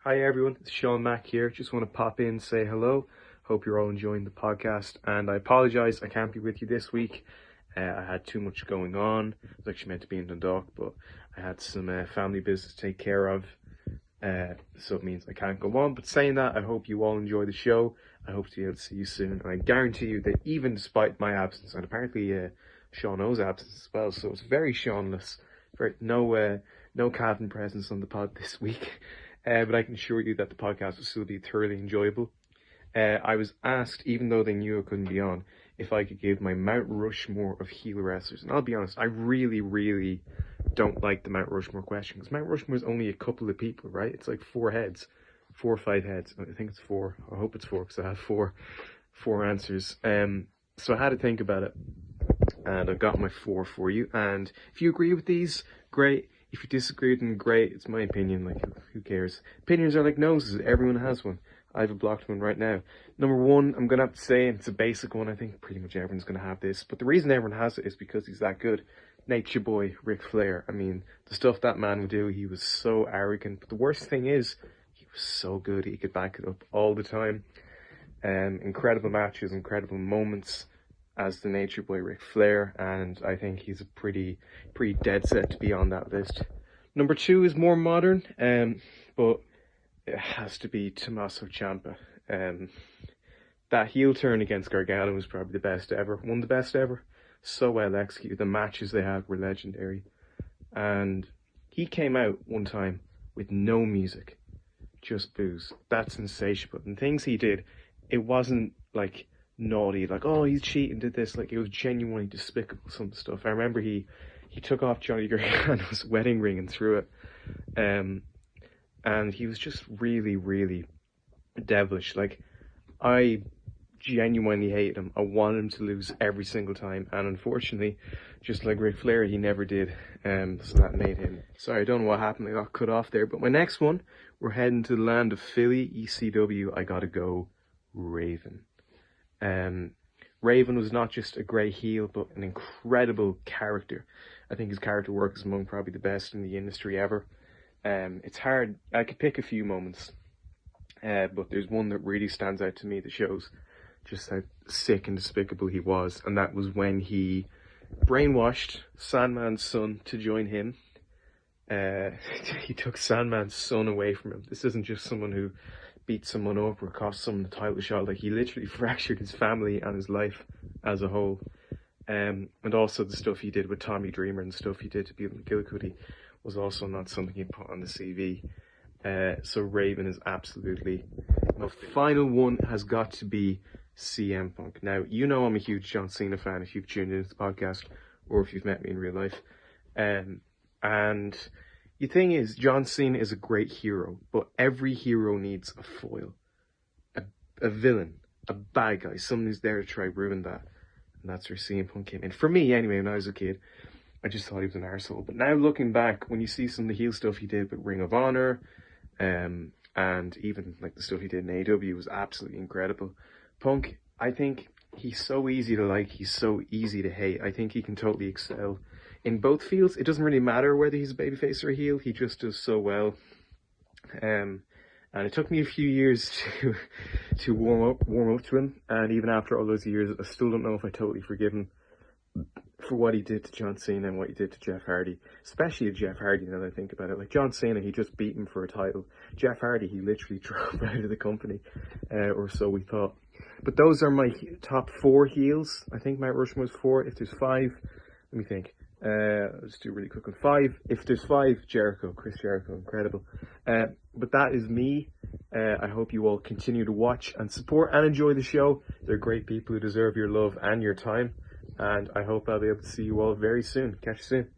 Hi everyone, it's SeanMac here. Just want to pop in, say hello. Hope you're all enjoying the podcast, and I apologise I can't be with you this week. I had too much going on. I was actually meant to be in Dundalk, but I had some family business to take care of, so it means I can't go on. But saying that, I hope you all enjoy the show. I hope to be able to see you soon, and I guarantee you that even despite my absence, and apparently Sean O's absence as well, so it's very Seanless. No Calvin presence on the pod this week. But I can assure you that the podcast will still be thoroughly enjoyable. I was asked, even though they knew I couldn't be on, if I could give my Mount Rushmore of heel wrestlers. And I'll be honest, I really don't like the Mount Rushmore question, because Mount Rushmore is only a couple of people, right? It's like 4 or 5 heads. I think it's 4. I hope it's 4, because I have four answers. So I had to think about it, and I've got my 4 for you. And if you agree with these, great. If you disagree with them, great. It's my opinion. Like, who cares? Opinions are like noses. Everyone has one. I have a blocked one right now. Number 1, I'm going to have to say, it's a basic one. I think pretty much everyone's going to have this. But the reason everyone has it is because he's that good. Nature Boy, Ric Flair. I mean, the stuff that man would do, he was so arrogant. But the worst thing is, he was so good. He could back it up all the time. Incredible matches, incredible moments as the Nature Boy Ric Flair, and I think he's a pretty dead set to be on that list. Number 2 is more modern, but it has to be Tommaso Ciampa. That heel turn against Gargano was probably the best ever, one of the best ever. So well executed. The matches they had were legendary, and he came out one time with no music, just booze. That's insatiable. And things he did, it wasn't like naughty, like, oh, he's cheating, did this. Like, it was genuinely despicable, some stuff. I remember he took off Johnny Gargano's wedding ring and threw it, and he was just really devilish. Like, I genuinely hated him. I wanted him to lose every single time, and unfortunately, just like Ric Flair, he never did. So that made him, sorry, I don't know what happened, I got cut off there. But my next one, we're heading to the land of Philly, ECW. I gotta go Raven. Raven was not just a great heel, but an incredible character. I think his character work is among probably the best in the industry ever. It's hard. I could pick a few moments, but there's one that really stands out to me that shows just how sick and despicable he was, and that was when he brainwashed Sandman's son to join him. He took Sandman's son away from him. This isn't just someone who beat someone up or cost someone the title shot. Like, he literally fractured his family and his life as a whole. And also the stuff he did with Tommy Dreamer and stuff he did to Beatle McGillicuddy was also not something he'd put on the CV. So Raven is absolutely... The final one has got to be CM Punk. Now, you know I'm a huge John Cena fan if you've tuned into the podcast or if you've met me in real life. And the thing is, John Cena is a great hero, but every hero needs a foil, a villain, a bad guy, someone who's there to try to ruin that. And that's where CM Punk came in. For me, anyway, when I was a kid, I just thought he was an arsehole. But now looking back, when you see some of the heel stuff he did with Ring of Honor, and even like the stuff he did in AEW was absolutely incredible. Punk, I think he's so easy to like, he's so easy to hate. I think he can totally excel in both fields. It doesn't really matter whether he's a babyface or a heel. He just does so well. And it took me a few years to warm up to him. And even after all those years, I still don't know if I totally forgive him for what he did to John Cena and what he did to Jeff Hardy. Especially to Jeff Hardy, now that I think about it. Like, John Cena, he just beat him for a title. Jeff Hardy, he literally drove out of the company, or so we thought. But those are my top 4 heels. I think Mount Rushmore's 4. If there's 5, let me think. Let's do really quick on 5. If there's 5, Chris Jericho, incredible. But that is me. I hope you all continue to watch and support and enjoy the show. They're great people who deserve your love and your time. And I hope I'll be able to see you all very soon. Catch you soon.